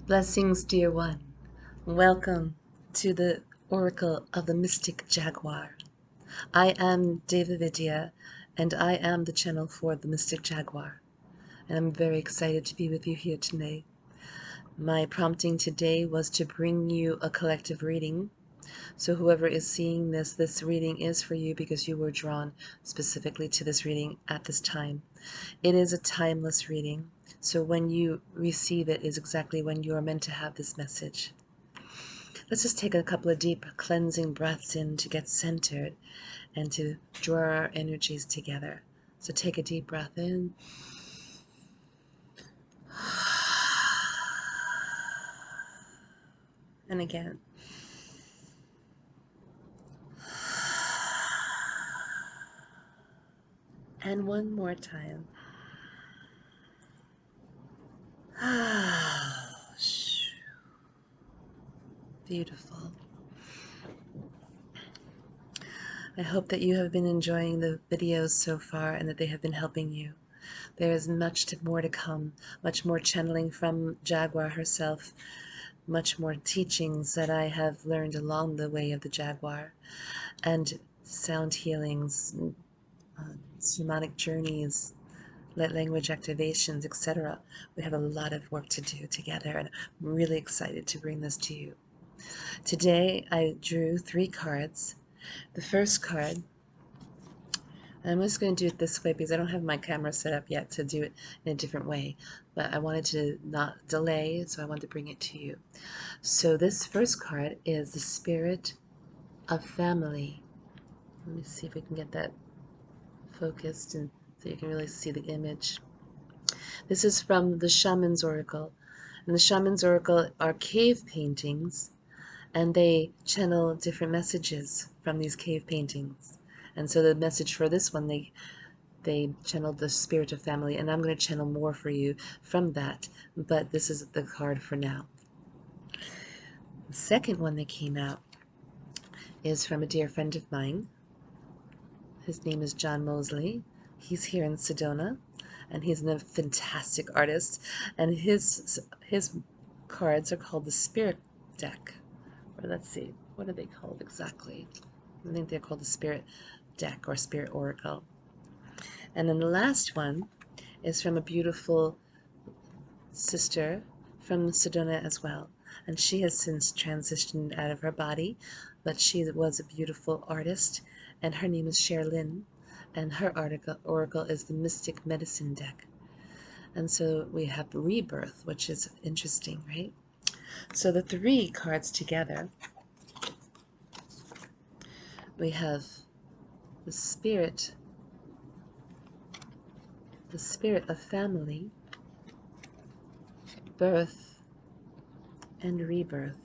Blessings, dear one. Welcome to the Oracle of the Mystic Jaguar. I am Devavidya, and I am the channel for the Mystic Jaguar. And I'm very excited to be with you here today. My prompting today was to bring you a collective reading. So whoever is seeing this reading is for you because you were drawn specifically to this reading at this time. It is a timeless reading. So when you receive it is exactly when you are meant to have this message. Let's just take a couple of deep cleansing breaths in to get centered and to draw our energies together. So take a deep breath in. And again. And one more time. Beautiful. I hope that you have been enjoying the videos so far and that they have been helping you. There is much more to come, much more channeling from Jaguar herself, much more teachings that I have learned along the way of the Jaguar, and sound healings, shamanic journeys, language activations, etc. We have a lot of work to do together, and I'm really excited to bring this to you. Today I drew 3 cards. The first card, I'm just going to do it this way because I don't have my camera set up yet to do it in a different way, but I wanted to not delay, so I wanted to bring it to you. So this first card is the Spirit of Family. Let me see if we can get that focused and so you can really see the image. This is from the Shaman's Oracle. And the Shaman's Oracle are cave paintings, and they channel different messages from these cave paintings. And so the message for this one, they channeled the Spirit of Family, and I'm going to channel more for you from that, but this is the card for now. The second one that came out is from a dear friend of mine. His name is John Mosley. He's here in Sedona, and he's a fantastic artist. And his cards are called the Spirit Deck. Or let's see, what are they called exactly? I think they're called the Spirit Deck or Spirit Oracle. And then the last one is from a beautiful sister from Sedona as well. And she has since transitioned out of her body, but she was a beautiful artist, and her name is Sherilyn, and her oracle is the Mystic Medicine Deck. And so we have rebirth, which is interesting, right? So the 3 cards together, we have the Spirit of Family, Birth, and Rebirth.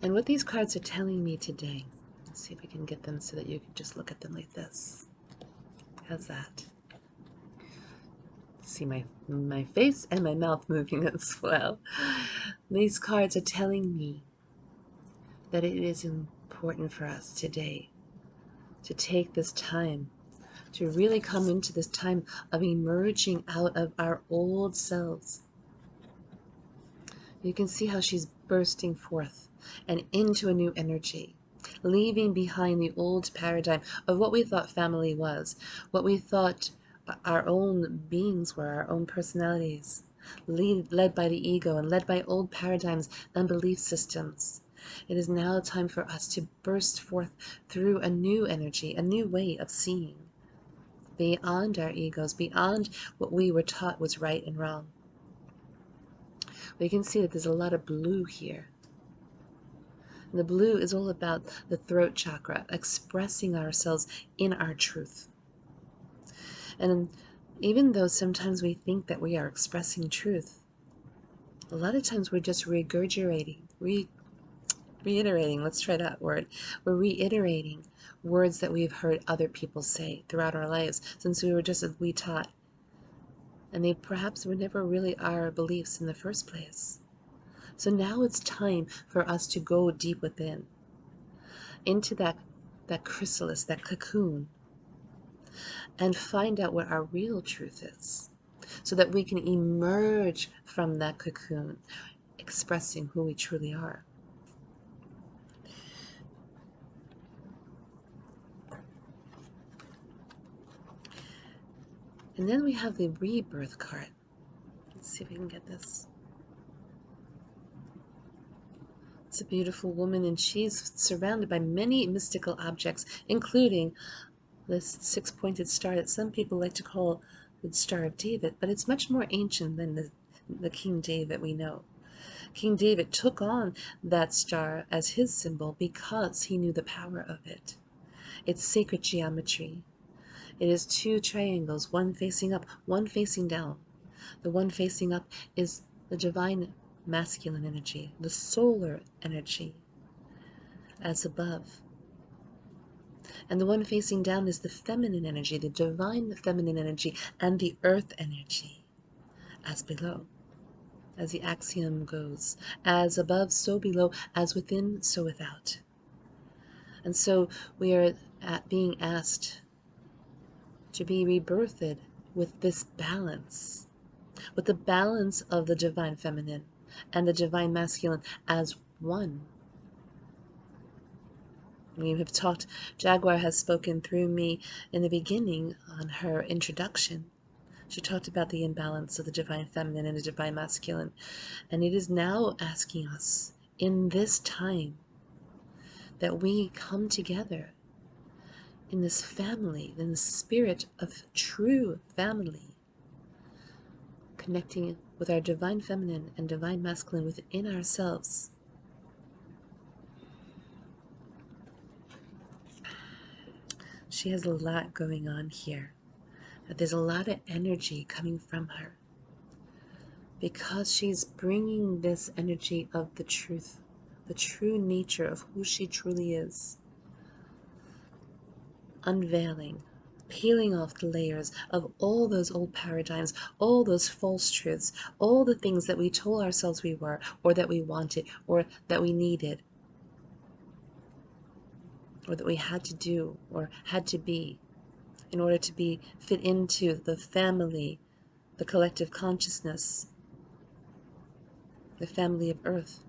And what these cards are telling me today, let's see if we can get them so that you can just look at them like this. How's that? See my face and my mouth moving as well. These cards are telling me that it is important for us today to take this time to really come into this time of emerging out of our old selves. You can see how she's bursting forth and into a new energy, leaving behind the old paradigm of what we thought family was, what we thought our own beings were, our own personalities, led by the ego and led by old paradigms and belief systems. It is now time for us to burst forth through a new energy, a new way of seeing, beyond our egos, beyond what we were taught was right and wrong. We can see that there's a lot of blue here. And the blue is all about the throat chakra, expressing ourselves in our truth. And even though sometimes we think that we are expressing truth, a lot of times we're just regurgitating, reiterating, let's try that word. We're reiterating words that we've heard other people say throughout our lives since we were just as we taught. And they perhaps were never really our beliefs in the first place. So now it's time for us to go deep within, into that chrysalis, that cocoon, and find out what our real truth is. so that we can emerge from that cocoon, expressing who we truly are. And then we have the rebirth card. Let's see if we can get this. It's a beautiful woman, and she's surrounded by many mystical objects, including this six-pointed star that some people like to call the Star of David, but it's much more ancient than the King David we know. King David took on that star as his symbol because he knew the power of it. It's sacred geometry. It is two triangles, one facing up, one facing down. The one facing up is the divine masculine energy, the solar energy, as above. And the one facing down is the feminine energy, the divine feminine energy, and the earth energy, as below. As the axiom goes, as above, so below, as within, so without. And so we are being asked to be rebirthed with this balance, with the balance of the divine feminine and the divine masculine as one. We have talked, Jaguar has spoken through me in the beginning on her introduction. She talked about the imbalance of the divine feminine and the divine masculine. And it is now asking us in this time that we come together in this family, in the spirit of true family, connecting with our divine feminine and divine masculine within ourselves. She has a lot going on here. There's a lot of energy coming from her because she's bringing this energy of the truth, the true nature of who she truly is, unveiling, peeling off the layers of all those old paradigms, all those false truths, all the things that we told ourselves we were, or that we wanted, or that we needed, or that we had to do, or had to be, in order to be fit into the family, the collective consciousness, the family of Earth.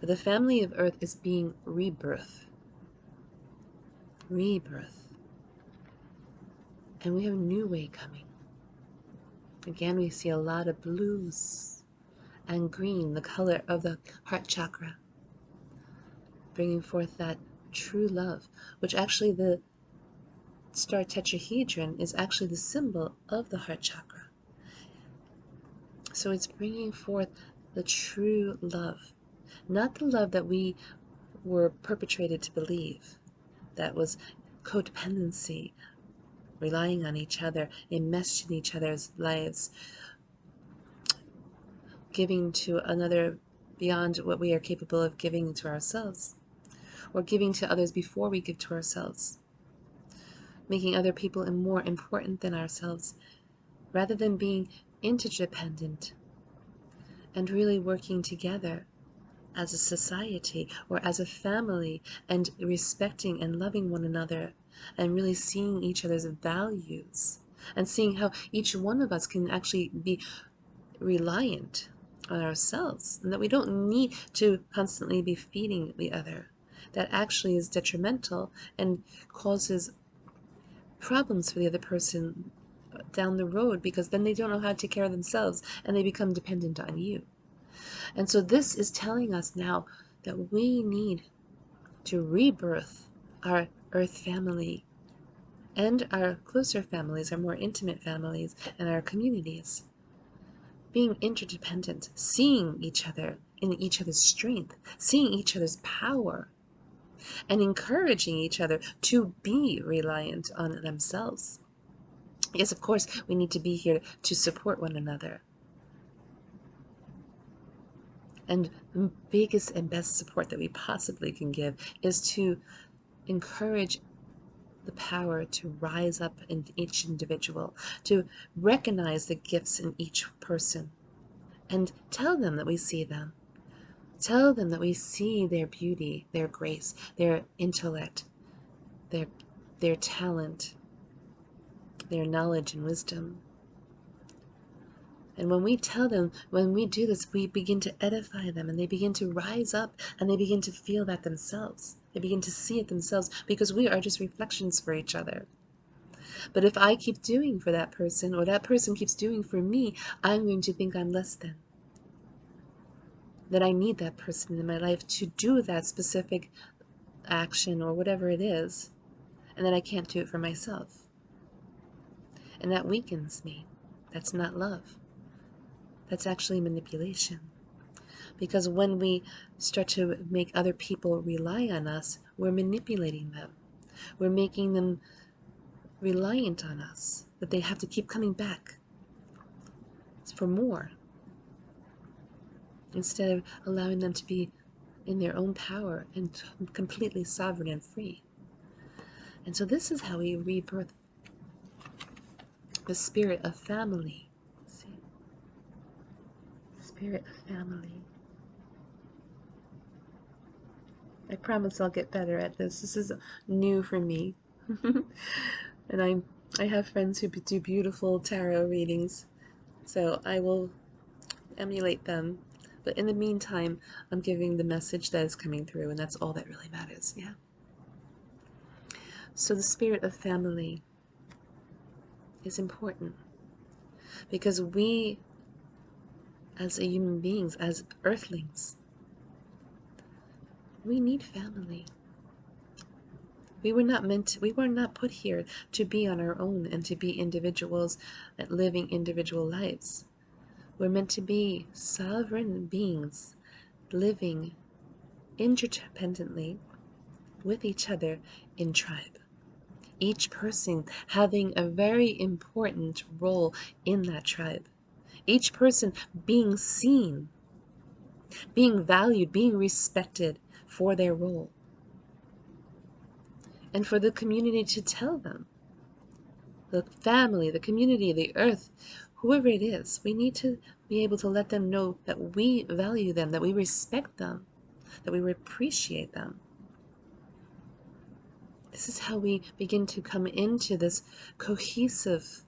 The family of Earth is being rebirth. Rebirth. And we have a new way coming. Again, we see a lot of blues and green, the color of the heart chakra, bringing forth that true love, which actually the star tetrahedron is actually the symbol of the heart chakra. So it's bringing forth the true love, not the love that we were perpetrated to believe, that was codependency, relying on each other, enmeshed in each other's lives, giving to another beyond what we are capable of giving to ourselves, or giving to others before we give to ourselves, making other people more important than ourselves, rather than being interdependent and really working together as a society or as a family and respecting and loving one another and really seeing each other's values and seeing how each one of us can actually be reliant on ourselves and that we don't need to constantly be feeding the other. That actually is detrimental and causes problems for the other person down the road, because then they don't know how to take care of themselves and they become dependent on you. And so this is telling us now that we need to rebirth our earth family and our closer families, our more intimate families, and our communities. Being interdependent, seeing each other in each other's strength, seeing each other's power, and encouraging each other to be reliant on themselves. Yes, of course, we need to be here to support one another. And the biggest and best support that we possibly can give is to encourage the power to rise up in each individual, to recognize the gifts in each person, and tell them that we see them. Tell them that we see their beauty, their grace, their intellect, their talent, their knowledge and wisdom. And when we tell them, when we do this, we begin to edify them, and they begin to rise up, and they begin to feel that themselves. They begin to see it themselves, because we are just reflections for each other. But if I keep doing for that person, or that person keeps doing for me, I'm going to think I'm less than. That I need that person in my life to do that specific action or whatever it is, and that I can't do it for myself. And that weakens me. That's not love. That's actually manipulation. Because when we start to make other people rely on us, we're manipulating them. We're making them reliant on us, that they have to keep coming back for more, instead of allowing them to be in their own power and completely sovereign and free. And so this is how we rebirth the spirit of family. See? Spirit of family. I promise I'll get better at this. This is new for me. And I have friends who do beautiful tarot readings, so I will emulate them. But in the meantime, I'm giving the message that is coming through, and that's all that really matters. Yeah. So the spirit of family is important, because we, as human beings, as earthlings, we need family. We were not put here to be on our own and to be individuals living individual lives. We're meant to be sovereign beings living interdependently with each other in tribe. Each person having a very important role in that tribe. Each person being seen, being valued, being respected for their role. And for the community to tell them, the family, the community, the earth, whoever it is, we need to be able to let them know that we value them, that we respect them, that we appreciate them. This is how we begin to come into this cohesive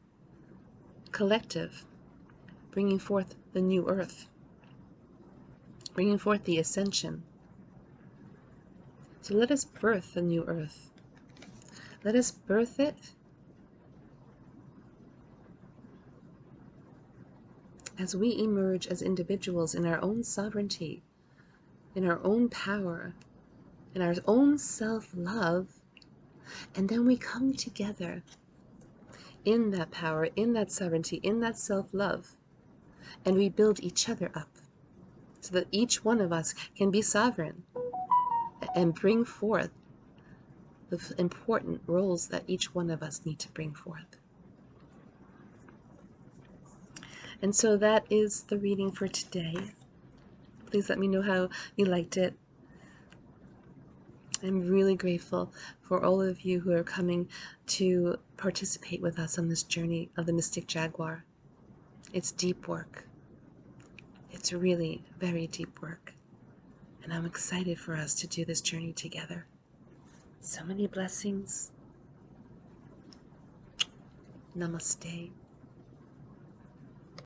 collective, bringing forth the new earth, bringing forth the ascension. So let us birth the new earth. Let us birth it as we emerge as individuals in our own sovereignty, in our own power, in our own self-love, and then we come together in that power, in that sovereignty, in that self-love, and we build each other up so that each one of us can be sovereign and bring forth the important roles that each one of us need to bring forth. And so that is the reading for today. Please let me know how you liked it. I'm really grateful for all of you who are coming to participate with us on this journey of the Mystic Jaguar. It's deep work. It's really very deep work. And I'm excited for us to do this journey together. So many blessings. Namaste.